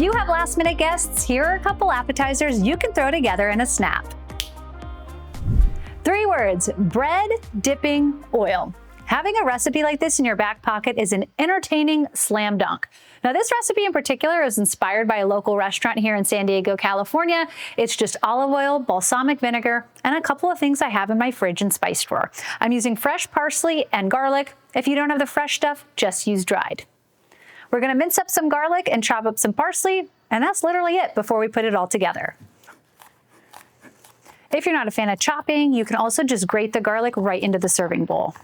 you have last-minute guests, here are a couple appetizers you can throw together in a snap. 3 words: bread dipping oil. Having a recipe like this in your back pocket is an entertaining slam dunk. Now, this recipe in particular is inspired by a local restaurant here in San Diego, California. It's just olive oil, balsamic vinegar, and a couple of things I have in my fridge and spice drawer. I'm using fresh parsley and garlic. If you don't have the fresh stuff, just use dried. We're gonna mince up some garlic and chop up some parsley, and that's literally it before we put it all together. If you're not a fan of chopping, you can also just grate the garlic right into the serving bowl.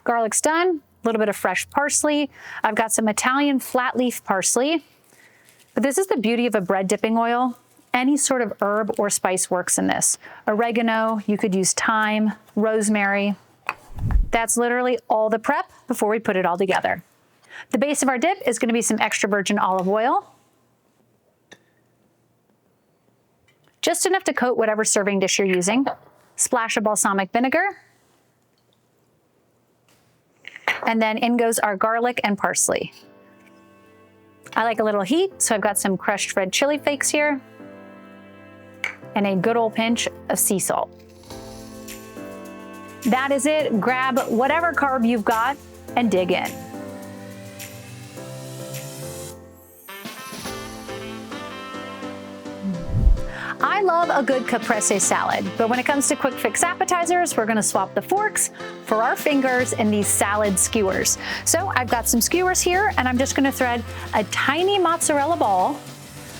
Garlic's done. A little bit of fresh parsley. I've got some Italian flat leaf parsley, but this is the beauty of a bread dipping oil. Any sort of herb or spice works in this. Oregano, you could use thyme, rosemary. That's literally all the prep before we put it all together. The base of our dip is gonna be some extra virgin olive oil. Just enough to coat whatever serving dish you're using. Splash of balsamic vinegar. And then in goes our garlic and parsley. I like a little heat, so I've got some crushed red chili flakes here and a good old pinch of sea salt. That is it. Grab whatever carb you've got and dig in. I love a good caprese salad, but when it comes to quick fix appetizers, we're gonna swap the forks for our fingers in these salad skewers. So I've got some skewers here, and I'm just gonna thread a tiny mozzarella ball,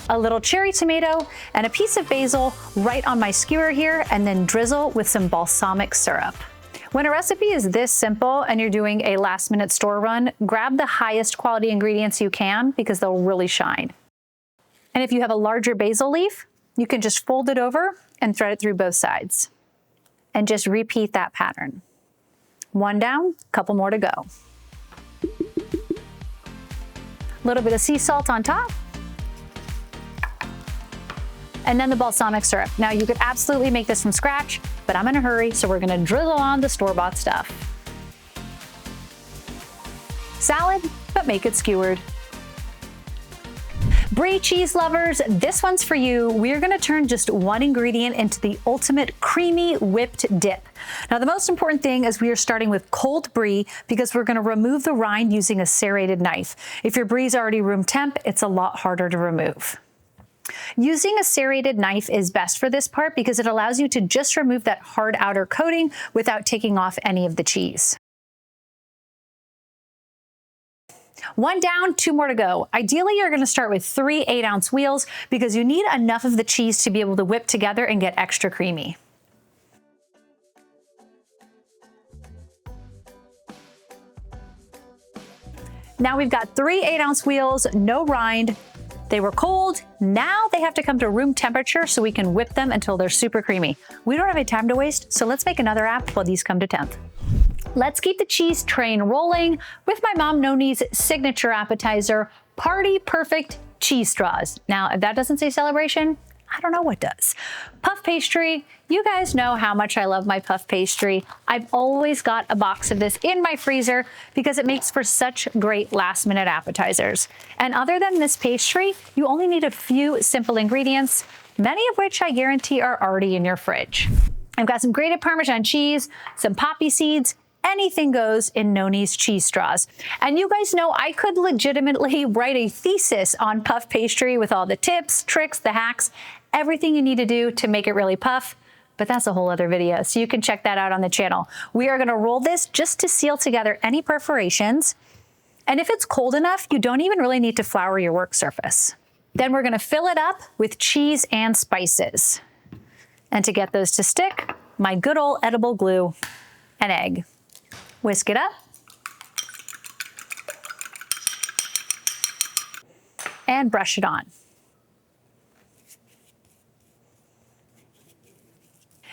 a little cherry tomato, and a piece of basil right on my skewer here, and then drizzle with some balsamic syrup. When a recipe is this simple and you're doing a last-minute store run, grab the highest quality ingredients you can because they'll really shine. And if you have a larger basil leaf, you can just fold it over and thread it through both sides. And just repeat that pattern. One down, couple more to go. A little bit of sea salt on top. And then the balsamic syrup. Now you could absolutely make this from scratch, but I'm in a hurry, so we're gonna drizzle on the store-bought stuff. Salad, but make it skewered. Brie cheese lovers, this one's for you. We're gonna turn just one ingredient into the ultimate creamy whipped dip. Now, the most important thing is we are starting with cold brie because we're gonna remove the rind using a serrated knife. If your brie's already room temp, it's a lot harder to remove. Using a serrated knife is best for this part because it allows you to just remove that hard outer coating without taking off any of the cheese. One down, 2 more to go. Ideally, you're gonna start with 3 8-ounce wheels because you need enough of the cheese to be able to whip together and get extra creamy. Now we've got 3 8-ounce wheels, no rind. They were cold, now they have to come to room temperature so we can whip them until they're super creamy. We don't have any time to waste, so let's make another app while these come to temp. Let's keep the cheese train rolling with my mom Noni's signature appetizer, Party Perfect cheese straws. Now, if that doesn't say celebration, I don't know what does. Puff pastry, you guys know how much I love my puff pastry. I've always got a box of this in my freezer because it makes for such great last-minute appetizers. And other than this pastry, you only need a few simple ingredients, many of which I guarantee are already in your fridge. I've got some grated Parmesan cheese, some poppy seeds. Anything goes in Noni's cheese straws. And you guys know I could legitimately write a thesis on puff pastry with all the tips, tricks, the hacks, everything you need to do to make it really puff, but that's a whole other video, so you can check that out on the channel. We are gonna roll this just to seal together any perforations. And if it's cold enough, you don't even really need to flour your work surface. Then we're gonna fill it up with cheese and spices. And to get those to stick, my good old edible glue and egg. Whisk it up. And brush it on.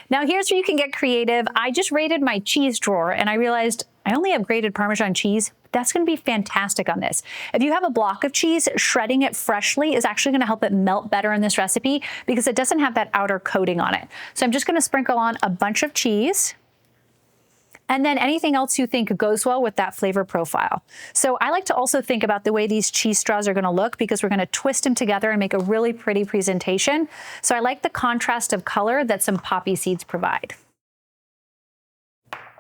Now here's where you can get creative. I just raided my cheese drawer and I realized I only have grated Parmesan cheese. That's gonna be fantastic on this. If you have a block of cheese, shredding it freshly is actually gonna help it melt better in this recipe because it doesn't have that outer coating on it. So I'm just gonna sprinkle on a bunch of cheese. And then anything else you think goes well with that flavor profile. So I like to also think about the way these cheese straws are gonna look because we're gonna twist them together and make a really pretty presentation. So I like the contrast of color that some poppy seeds provide.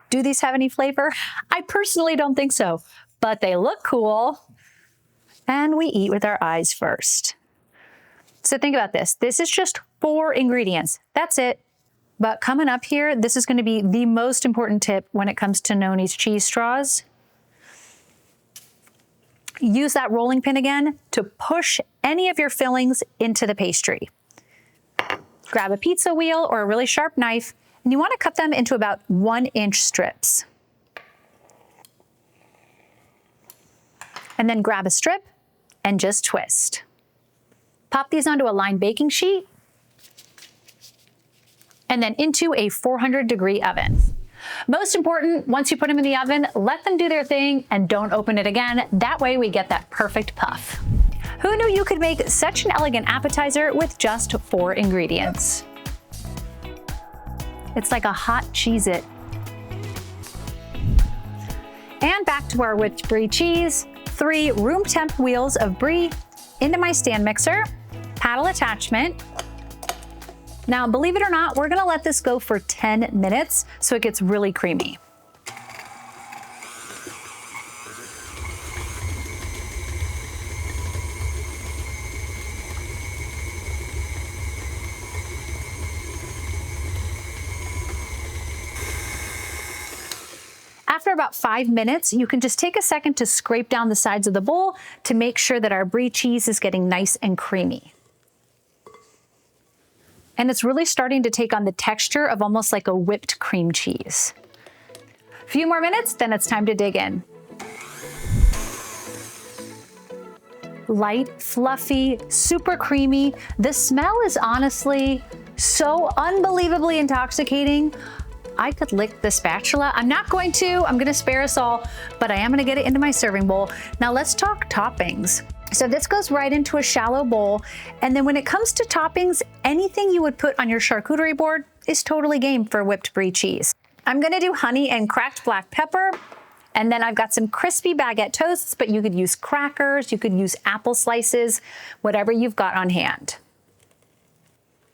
Do these have any flavor? I personally don't think so, but they look cool. And we eat with our eyes first. So think about this. This is just 4 ingredients. That's it. But coming up here, this is going to be the most important tip when it comes to Noni's cheese straws. Use that rolling pin again to push any of your fillings into the pastry. Grab a pizza wheel or a really sharp knife, and you want to cut them into about 1-inch strips. And then grab a strip and just twist. Pop these onto a lined baking sheet and then into a 400-degree oven. Most important, once you put them in the oven, let them do their thing and don't open it again. That way we get that perfect puff. Who knew you could make such an elegant appetizer with just 4 ingredients? It's like a hot Cheez-It. And back to our whipped Brie cheese. 3 room temp wheels of Brie into my stand mixer, paddle attachment. Now, believe it or not, we're gonna let this go for 10 minutes so it gets really creamy. After about 5 minutes, you can just take a second to scrape down the sides of the bowl to make sure that our Brie cheese is getting nice and creamy. And it's really starting to take on the texture of almost like a whipped cream cheese. A few more minutes, then it's time to dig in. Light, fluffy, super creamy. The smell is honestly so unbelievably intoxicating. I could lick the spatula. I'm not going to, I'm gonna spare us all, but I am gonna get it into my serving bowl. Now let's talk toppings. So this goes right into a shallow bowl. And then when it comes to toppings, anything you would put on your charcuterie board is totally game for whipped Brie cheese. I'm gonna do honey and cracked black pepper. And then I've got some crispy baguette toasts, but you could use crackers, you could use apple slices, whatever you've got on hand.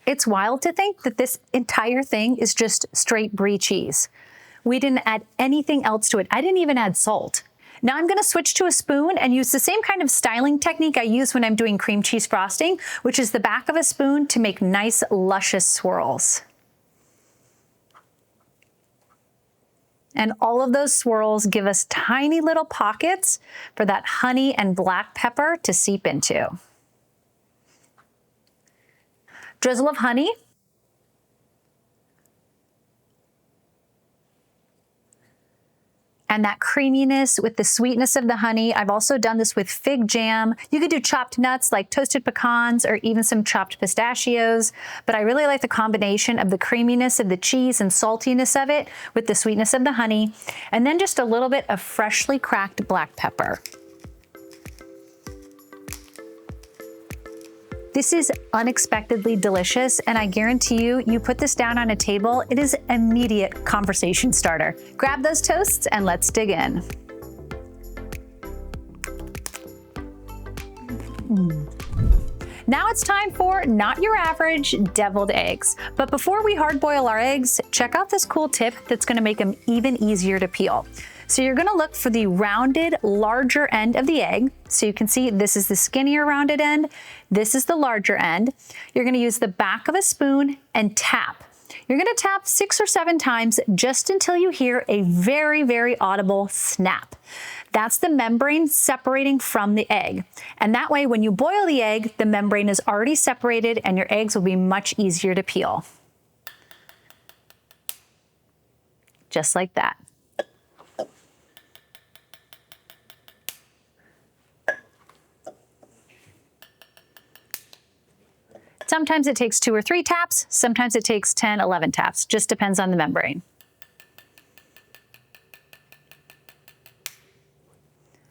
It's wild to think that this entire thing is just straight Brie cheese. We didn't add anything else to it. I didn't even add salt. Now I'm gonna switch to a spoon and use the same kind of styling technique I use when I'm doing cream cheese frosting, which is the back of a spoon to make nice, luscious swirls. And all of those swirls give us tiny little pockets for that honey and black pepper to seep into. Drizzle of honey. And that creaminess with the sweetness of the honey. I've also done this with fig jam. You could do chopped nuts like toasted pecans or even some chopped pistachios, but I really like the combination of the creaminess of the cheese and saltiness of it with the sweetness of the honey, and then just a little bit of freshly cracked black pepper. This is unexpectedly delicious, and I guarantee you, you put this down on a table, it is immediate conversation starter. Grab those toasts and let's dig in. Now it's time for not your average deviled eggs. But before we hard boil our eggs, check out this cool tip that's gonna make them even easier to peel. So you're gonna look for the rounded, larger end of the egg. So you can see this is the skinnier rounded end, this is the larger end. You're gonna use the back of a spoon and tap. You're gonna tap 6 or 7 times just until you hear a very, very audible snap. That's the membrane separating from the egg. And that way, when you boil the egg, the membrane is already separated and your eggs will be much easier to peel. Just like that. Sometimes it takes 2 or 3 taps, sometimes it takes 10, 11 taps, just depends on the membrane.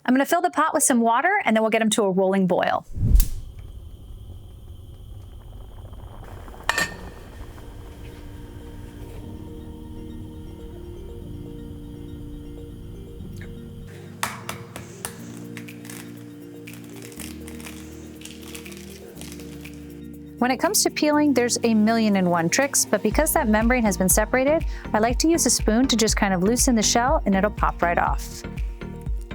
I'm gonna fill the pot with some water and then we'll get them to a rolling boil. When it comes to peeling, there's a million and one tricks, but because that membrane has been separated, I like to use a spoon to just kind of loosen the shell and it'll pop right off.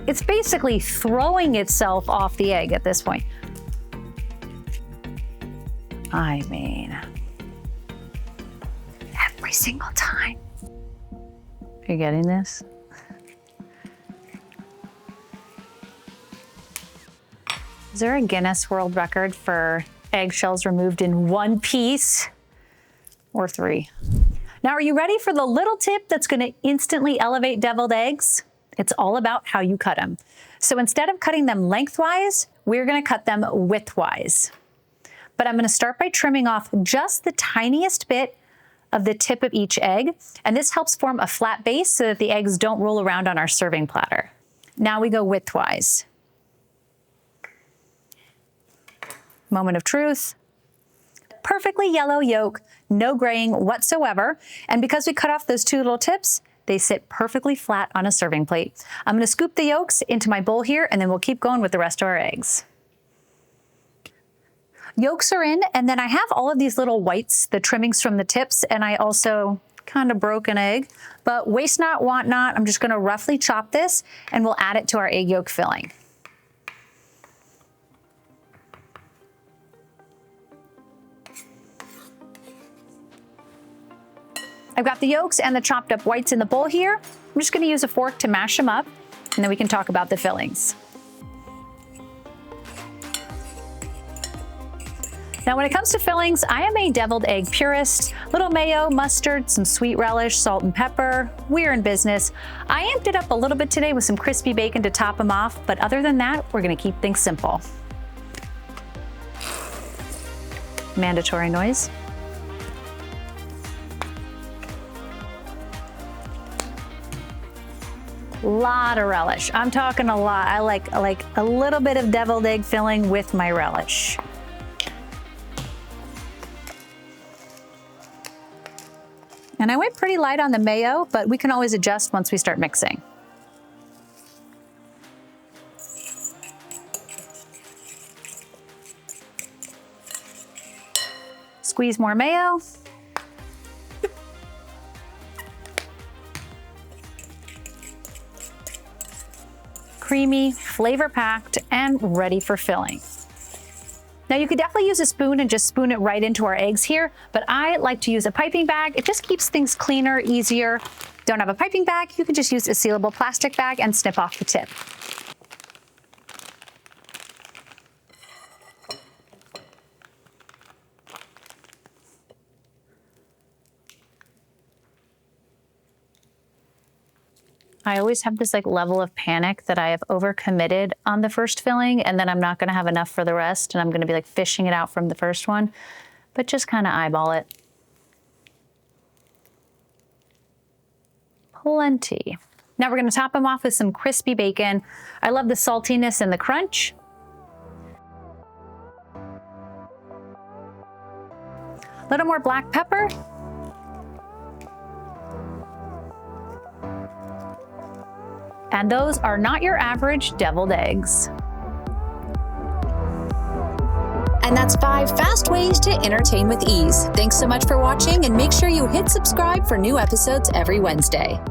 It's basically throwing itself off the egg at this point. I mean, every single time. Are you getting this? Is there a Guinness World Record for eggshells removed in one piece? Or 3? Now, are you ready for the little tip that's gonna instantly elevate deviled eggs? It's all about how you cut them. So instead of cutting them lengthwise, we're gonna cut them widthwise. But I'm gonna start by trimming off just the tiniest bit of the tip of each egg, and this helps form a flat base so that the eggs don't roll around on our serving platter. Now we go widthwise. Moment of truth. Perfectly yellow yolk, no graying whatsoever, and because we cut off those 2 little tips, they sit perfectly flat on a serving plate. I'm gonna scoop the yolks into my bowl here, and then we'll keep going with the rest of our eggs. Yolks are in, and then I have all of these little whites, the trimmings from the tips, and I also kind of broke an egg, but waste not, want not. I'm just gonna roughly chop this, and we'll add it to our egg yolk filling. I've got the yolks and the chopped up whites in the bowl here. I'm just gonna use a fork to mash them up, and then we can talk about the fillings. Now, when it comes to fillings, I am a deviled egg purist. Little mayo, mustard, some sweet relish, salt and pepper. We're in business. I amped it up a little bit today with some crispy bacon to top them off, but other than that, we're gonna keep things simple. Mandatory noise. Lot of relish. I'm talking a lot. I like a little bit of deviled egg filling with my relish. And I went pretty light on the mayo, but we can always adjust once we start mixing. Squeeze more mayo. Creamy, flavor-packed, and ready for filling. Now, you could definitely use a spoon and just spoon it right into our eggs here, but I like to use a piping bag. It just keeps things cleaner, easier. Don't have a piping bag, you can just use a sealable plastic bag and snip off the tip. I always have this level of panic that I have overcommitted on the first filling, and then I'm not gonna have enough for the rest, and I'm gonna be fishing it out from the first one, but just kind of eyeball it. Plenty. Now we're gonna top them off with some crispy bacon. I love the saltiness and the crunch. A little more black pepper. And those are not your average deviled eggs. And that's 5 fast ways to entertain with ease. Thanks so much for watching, and make sure you hit subscribe for new episodes every Wednesday.